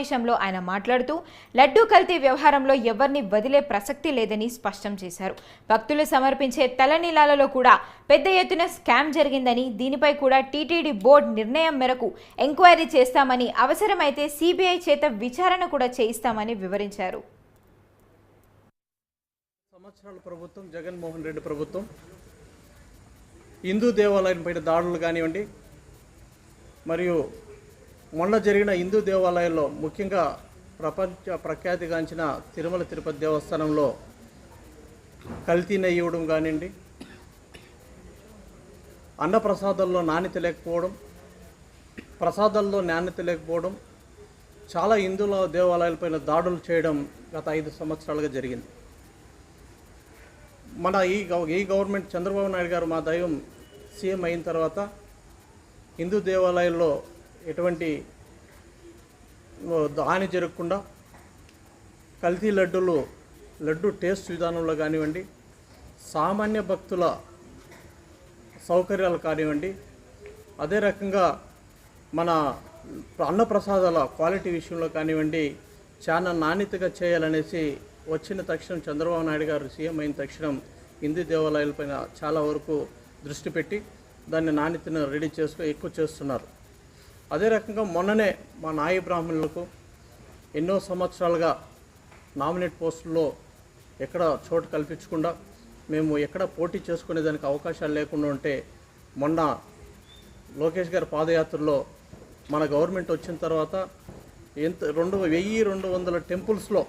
విషయంలో ఆయన మాట్లాడుతూ లడ్డూ కల్తీ వ్యవహారంలో ఎవరిని వదిలే ప్రసక్తి లేదని స్పష్టం చేశారు. భక్తులు సమర్పించే తలనీలాలలో కూడా పెద్ద ఎత్తున స్కామ్ జరిగిందని, దీనిపై కూడా టీటీడీ బోర్డు నిర్ణయం మేరకు ఎంక్వైరీ చేస్తామని, అవసరమైతే సిబిఐ చేత విచారణ కూడా చేయిస్తామని వివరించారు. సంవత్సరాల ప్రభుత్వం, జగన్మోహన్ రెడ్డి ప్రభుత్వం హిందూ దేవాలయం పైన దాడులు కానివ్వండి, మరియు మొన్న జరిగిన హిందూ దేవాలయాల్లో ముఖ్యంగా ప్రపంచ ప్రఖ్యాతిగాంచిన తిరుమల తిరుపతి దేవస్థానంలో కల్తీ నెయ్యి ఇవ్వడం కానివ్వండి, అన్నప్రసాదాల్లో నాణ్యత లేకపోవడం, ప్రసాదాల్లో నాణ్యత లేకపోవడం, చాలా హిందువుల దేవాలయాలపైన దాడులు చేయడం గత 5 సంవత్సరాలుగా జరిగింది. మన ఈ గవర్నమెంట్ చంద్రబాబు నాయుడు గారు మా దైవం సీఎం అయిన తర్వాత హిందూ దేవాలయాల్లో ఎటువంటి హాని జరగకుండా కల్తీ లడ్డు టేస్ట్ విధానంలో కానివ్వండి, సామాన్య భక్తుల సౌకర్యాలు కానివ్వండి, అదే రకంగా మన అన్నప్రసాదాల క్వాలిటీ విషయంలో కానివ్వండి చాలా నాణ్యతగా చేయాలనేసి వచ్చిన తక్షణం చంద్రబాబు నాయుడు గారు సీఎం అయిన తక్షణం హిందూ దేవాలయాలపైన చాలా వరకు దృష్టి పెట్టి దాన్ని నాణ్యతను ఎక్కువ చేస్తున్నారు. అదే రకంగా మొన్ననే మా నాయి బ్రాహ్మణులకు ఎన్నో సంవత్సరాలుగా నామినేట్ పోస్టుల్లో ఎక్కడ చోటు కల్పించకుండా, మేము ఎక్కడ పోటీ చేసుకునేదానికి అవకాశాలు లేకుండా ఉంటే, మొన్న లోకేష్ గారి పాదయాత్రలో మన గవర్నమెంట్ వచ్చిన తర్వాత 1200 టెంపుల్స్లో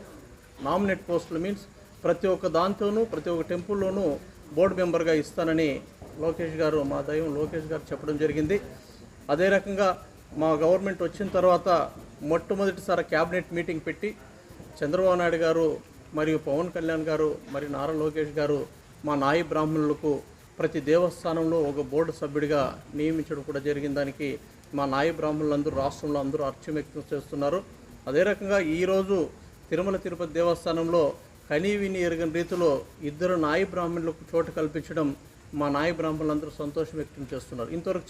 నామినేట్ పోస్టులు మీన్స్ ప్రతి ఒక్క దాంతోనూ ప్రతి ఒక్క టెంపుల్లోనూ బోర్డు మెంబర్గా ఇస్తానని లోకేష్ గారు, మా దైవం లోకేష్ గారు చెప్పడం జరిగింది. అదే రకంగా మా గవర్నమెంట్ వచ్చిన తర్వాత మొట్టమొదటిసారి క్యాబినెట్ మీటింగ్ పెట్టి చంద్రబాబు నాయుడు గారు మరియు పవన్ కళ్యాణ్ గారు మరి నారా లోకేష్ గారు మా నాయి బ్రాహ్మణులకు ప్రతి దేవస్థానంలో ఒక బోర్డు సభ్యుడిగా నియమించడం కూడా జరిగిన దానికి మా నాయి బ్రాహ్మణులందరూ రాష్ట్రంలో అందరూ హర్షం వ్యక్తం చేస్తున్నారు. అదే రకంగా ఈరోజు తిరుమల తిరుపతి దేవస్థానంలో కనీవిని ఎరగని రీతిలో 2 నాయి బ్రాహ్మణులకు చోటు కల్పించడం మా నాయి బ్రాహ్మణులందరూ సంతోషం వ్యక్తం చేస్తున్నారు. ఇంతవరకు